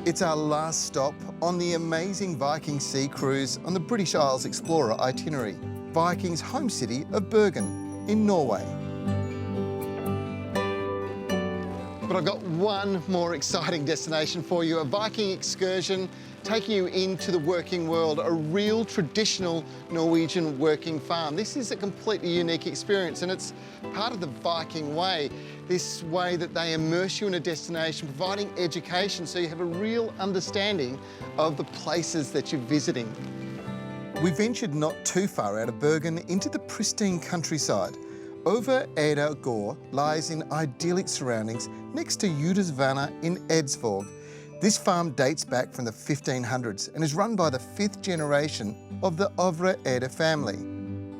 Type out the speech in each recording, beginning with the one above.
It's our last stop on the amazing Viking sea cruise on the British Isles Explorer itinerary, Viking's home city of Bergen in Norway. But I've got one more exciting destination for you, a Viking excursion taking you into the working world, a real traditional Norwegian working farm. This is a completely unique experience and it's part of the Viking way, this way that they immerse you in a destination, providing education so you have a real understanding of the places that you're visiting. We ventured not too far out of Bergen into the pristine countryside. Over Eda Gård lies in idyllic surroundings next to Judasvanna in Eidsvåg. This farm dates back from the 1500s and is run by the 5th generation of the Ovre Eda family.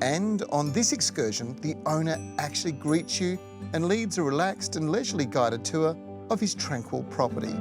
And on this excursion, the owner actually greets you and leads a relaxed and leisurely guided tour of his tranquil property.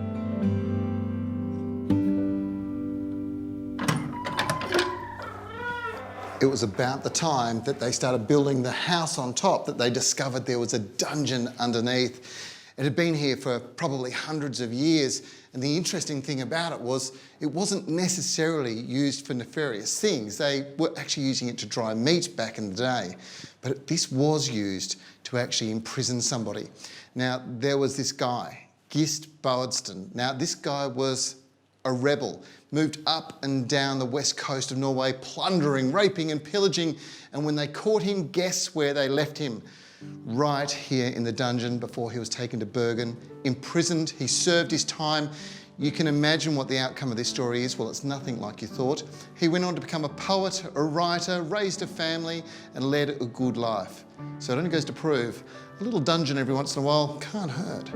It was about the time that they started building the house on top that they discovered there was a dungeon underneath. It had been here for probably hundreds of years, and the interesting thing about it was it wasn't necessarily used for nefarious things. They were actually using it to dry meat back in the day, but this was used to actually imprison somebody. Now, there was this guy, Gist Baudston. Now, this guy was a rebel, moved up and down the west coast of Norway, plundering, raping and pillaging, and when they caught him, guess where they left him? Right here in the dungeon before he was taken to Bergen, imprisoned. He served his time. You can imagine what the outcome of this story is. Well, it's nothing like you thought. He went on to become a poet, a writer, raised a family and led a good life. So it only goes to prove a little dungeon every once in a while can't hurt.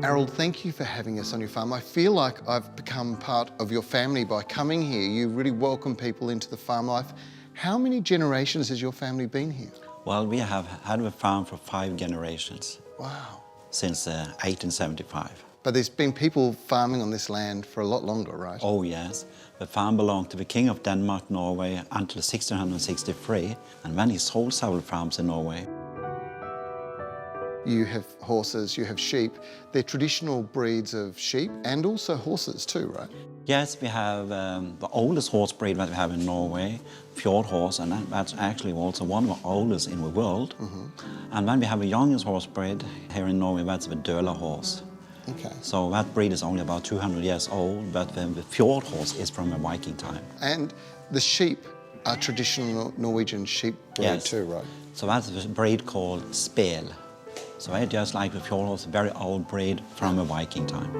Errol, thank you for having us on your farm. I feel like I've become part of your family by coming here. You really welcome people into the farm life. How many generations has your family been here? Well, we have had the farm for 5 generations. Wow. Since 1875. But there's been people farming on this land for a lot longer, right? Oh, yes. The farm belonged to the King of Denmark, Norway, until 1663, and then he sold several farms in Norway. You have horses, you have sheep. They're traditional breeds of sheep and also horses too, right? Yes, we have the oldest horse breed that we have in Norway, fjord horse, and that's actually also one of the oldest in the world. And then we have the youngest horse breed here in Norway, that's the Døla horse. Okay. So that breed is only about 200 years old, but the fjord horse is from the Viking time. And the sheep are traditional Norwegian sheep breed too, right? So that's a breed called Spel. So they're just like the fjord horse, a very old breed from the Viking time.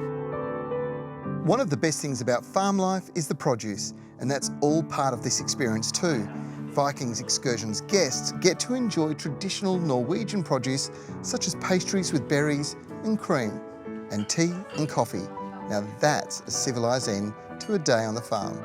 One of the best things about farm life is the produce, and that's all part of this experience too. Viking's Excursions guests get to enjoy traditional Norwegian produce such as pastries with berries and cream, and tea and coffee. Now that's a civilised end to a day on the farm.